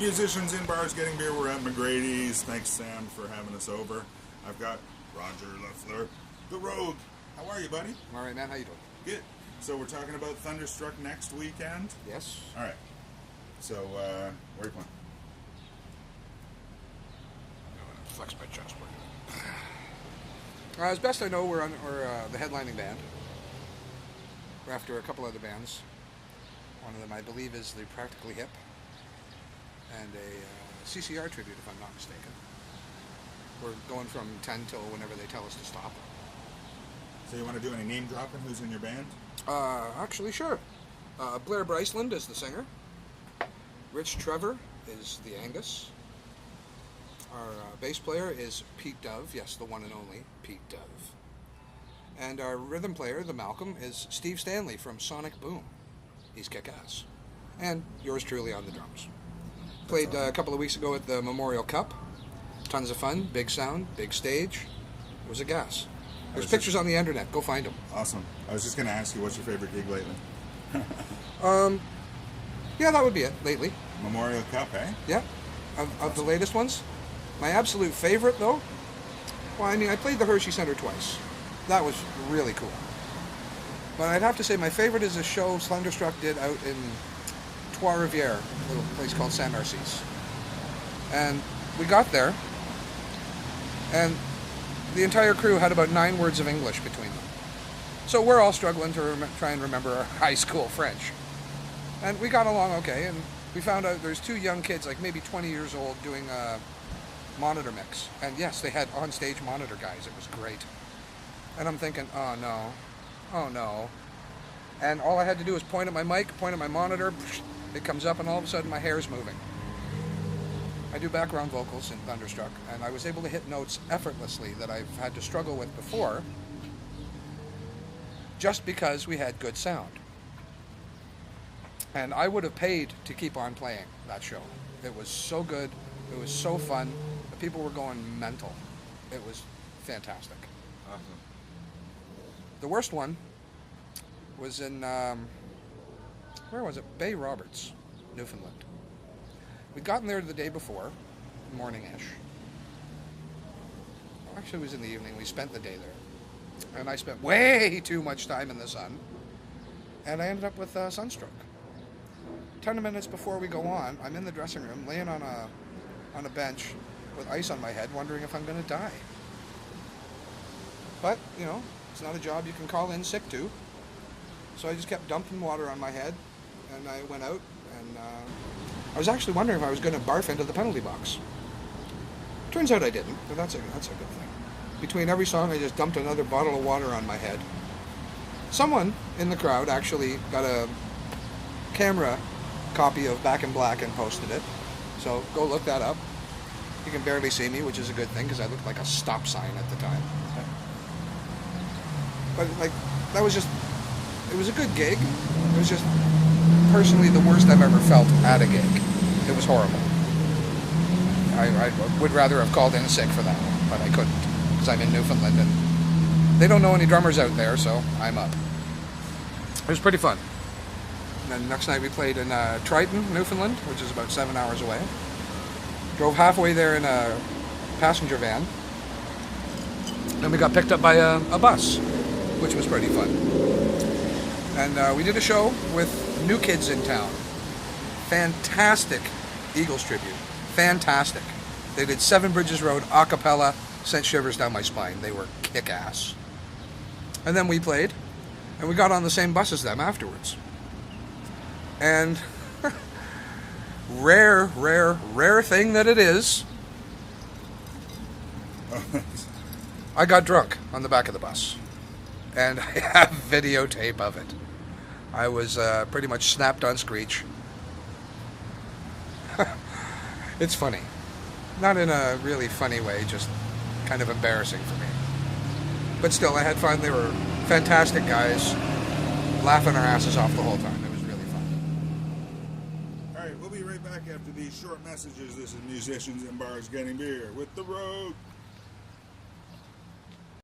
Musicians in bars getting beer. We're at McGradies. Thanks, Sam, for having us over. I've got Roger Lafleur, the Rogue. How are you, buddy? I'm all right, man. How you doing? Good. So we're talking about Thunderstruck next weekend. Yes. All right. So where are you playing? Flex my chest. As best I know, we're the headlining band. We're after a couple other bands. One of them, I believe, is the Practically Hip, and a CCR tribute, if I'm not mistaken. We're going from 10 till whenever they tell us to stop. So you want to do any name dropping? Who's in your band? Actually, sure. Blair Bryceland is the singer. Rich Trevor is the Angus. Our bass player is Pete Dove. Yes, the one and only Pete Dove. And our rhythm player, the Malcolm, is Steve Stanley from Sonic Boom. He's kick-ass. And yours truly on the drums. Played a couple of weeks ago at the Memorial Cup. Tons of fun, big sound, big stage. It was a gas. There's pictures on the internet. Go find them. Awesome. I was just going to ask you, what's your favorite gig lately? Yeah, that would be it, lately. Memorial Cup, eh? Yeah, of the latest ones. My absolute favorite, though, well, I mean, I played the Hershey Center twice. That was really cool. But I'd have to say my favorite is a show Thunderstruck did out in Trois-Rivières, a little place called Saint Narcisse. And we got there, and the entire crew had about 9 words of English between them. So we're all struggling to try and remember our high school French. And we got along okay, and we found out there's 2 young kids, like maybe 20 years old, doing a monitor mix. And yes, they had on-stage monitor guys. It was great. And I'm thinking, oh no. And all I had to do was point at my mic, point at my monitor, it comes up, and all of a sudden my hair's moving. I do background vocals in Thunderstruck, and I was able to hit notes effortlessly that I've had to struggle with before, just because we had good sound. And I would have paid to keep on playing that show. It was so good. It was so fun. The people were going mental. It was fantastic. Awesome. The worst one was in, where was it? Bay Roberts, Newfoundland. We'd gotten there the day before, morning-ish. Actually, it was in the evening. We spent the day there. And I spent way too much time in the sun. And I ended up with sunstroke. 10 minutes before we go on, I'm in the dressing room, laying on a bench with ice on my head, wondering if I'm going to die. But, you know, it's not a job you can call in sick to. So I just kept dumping water on my head, and I went out, and I was actually wondering if I was going to barf into the penalty box. Turns out I didn't, but that's a good thing. Between every song, I just dumped another bottle of water on my head. Someone in the crowd actually got a camera copy of Back in Black and posted it. So go look that up. You can barely see me, which is a good thing because I looked like a stop sign at the time. But like, that was just, it was a good gig. It was just personally the worst I've ever felt at a gig. It was horrible. I would rather have called in sick for that one, but I couldn't because I'm in Newfoundland and they don't know any drummers out there, so I'm up. It was pretty fun. And then next night we played in Triton, Newfoundland, which is about 7 hours away. Drove halfway there in a passenger van. Then we got picked up by a bus, which was pretty fun. And we did a show with New Kids in Town. Fantastic Eagles tribute. Fantastic. They did Seven Bridges Road a cappella, sent shivers down my spine. They were kick-ass. And then we played, and we got on the same bus as them afterwards. And rare thing that it is, I got drunk on the back of the bus. And I have videotape of it. I was pretty much snapped on screech. It's funny. Not in a really funny way, just kind of embarrassing for me. But still, I had fun. They were fantastic guys, laughing our asses off the whole time. It was really fun. All right, we'll be right back after these short messages. This is Musicians in Bars Getting Beer with The Road.